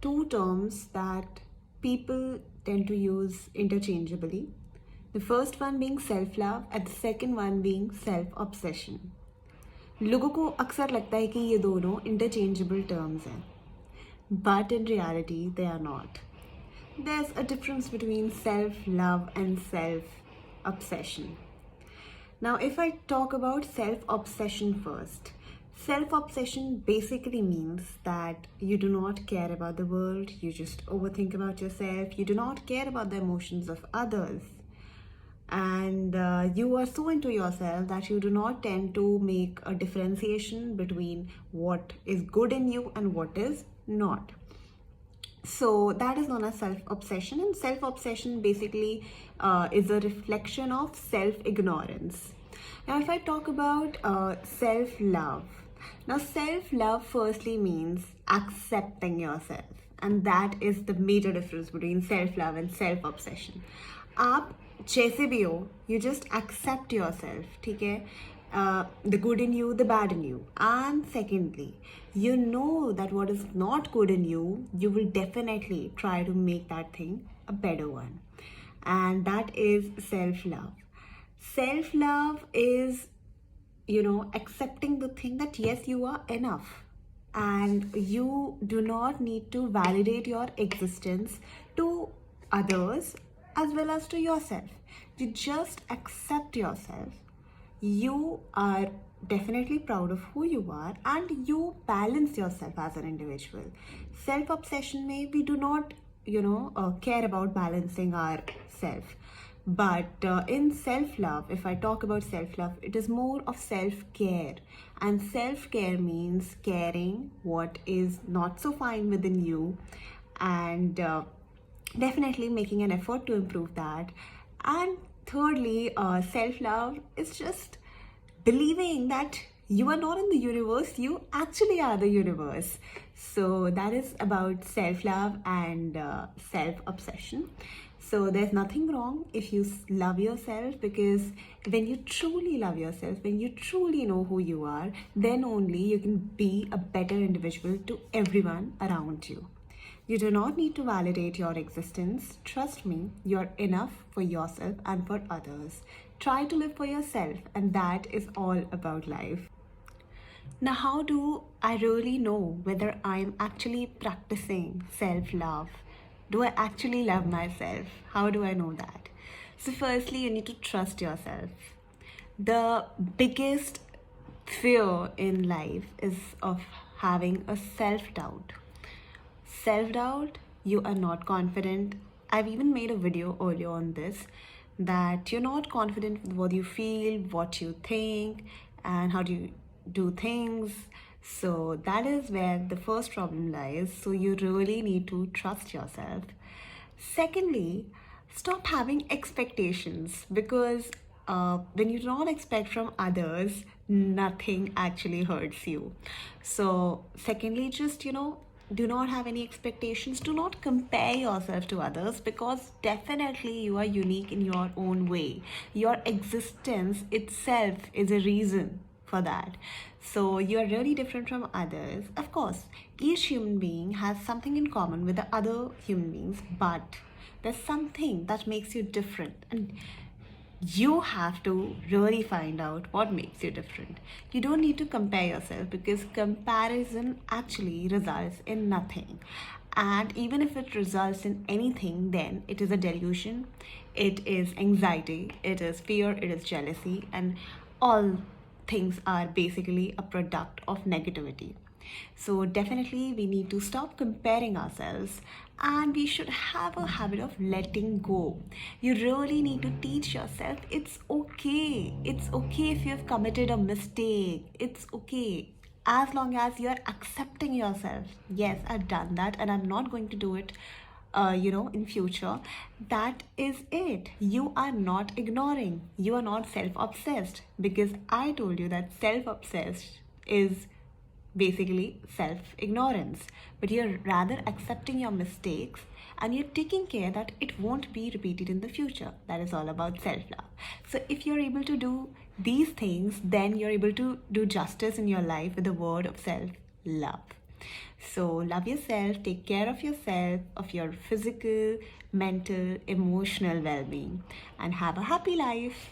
two terms that people tend to use interchangeably. The first one being self love and the second one being self obsession. लोगों को अक्सर लगता है कि ये दोनों interchangeable terms हैं, but in reality they are not. There's a difference between self love and self obsession. Now, if I talk about self obsession first, self obsession basically means that you do not care about the world, you just overthink about yourself, you do not care about the emotions of others, and you are so into yourself that you do not tend to make a differentiation between what is good in you and what is not. So that is known as self-obsession, and self-obsession basically is a reflection of self-ignorance. Now, if I talk about self-love, now self-love firstly means accepting yourself, and that is the major difference between self-love and self-obsession. आप जैसे भी हो, you just accept yourself, ठीक है? The good in you, the bad in you. And secondly, you know that what is not good in you, you will definitely try to make that thing a better one. And that is self-love. Self-love is, accepting the thing that yes, you are enough. And you do not need to validate your existence to others as well as to yourself. You just accept yourself. You are definitely proud of who you are and you balance yourself as an individual. Self-obsession may we do not, care about balancing ourself. But in self-love, if I talk about self-love, it is more of self-care. And self-care means caring what is not so fine within you and definitely making an effort to improve that. And thirdly, self-love is just believing that you are not in the universe, you actually are the universe. So that is about self-love and self-obsession. So there's nothing wrong if you love yourself, because when you truly love yourself, when you truly know who you are, then only you can be a better individual to everyone around you. You do not need to validate your existence. Trust me, you're enough for yourself and for others. Try to live for yourself, and that is all about life. Now, how do I really know whether I'm actually practicing self-love? Do I actually love myself? How do I know that? So firstly, you need to trust yourself. The biggest fear in life is of having a self-doubt. Self-doubt, you are not confident. I've even made a video earlier on this, that you're not confident with what you feel, what you think, and how do you do things. So that is where the first problem lies. So you really need to trust yourself. Secondly, stop having expectations, because when you do not expect from others, nothing actually hurts you. So secondly, just do not have any expectations. Do not compare yourself to others, because definitely you are unique in your own way. Your existence itself is a reason for that. So you are really different from others. Of course, each human being has something in common with the other human beings, but there's something that makes you different, and you have to really find out what makes you different. You don't need to compare yourself, because comparison actually results in nothing. And even if it results in anything, then it is a delusion, it is anxiety, it is fear, it is jealousy, and all things are basically a product of negativity. So definitely we need to stop comparing ourselves, and we should have a habit of letting go. You really need to teach yourself it's okay. It's okay if you've committed a mistake. It's okay. As long as you're accepting yourself. Yes, I've done that and I'm not going to do it in future. That is it. You are not ignoring. You are not self-obsessed, because I told you that self-obsessed is basically self-ignorance, but you're rather accepting your mistakes and you're taking care that it won't be repeated in the future. That is all about self-love. So if you're able to do these things, then you're able to do justice in your life with the word of self-love. So love yourself, take care of yourself, of your physical, mental, emotional well being, and have a happy life.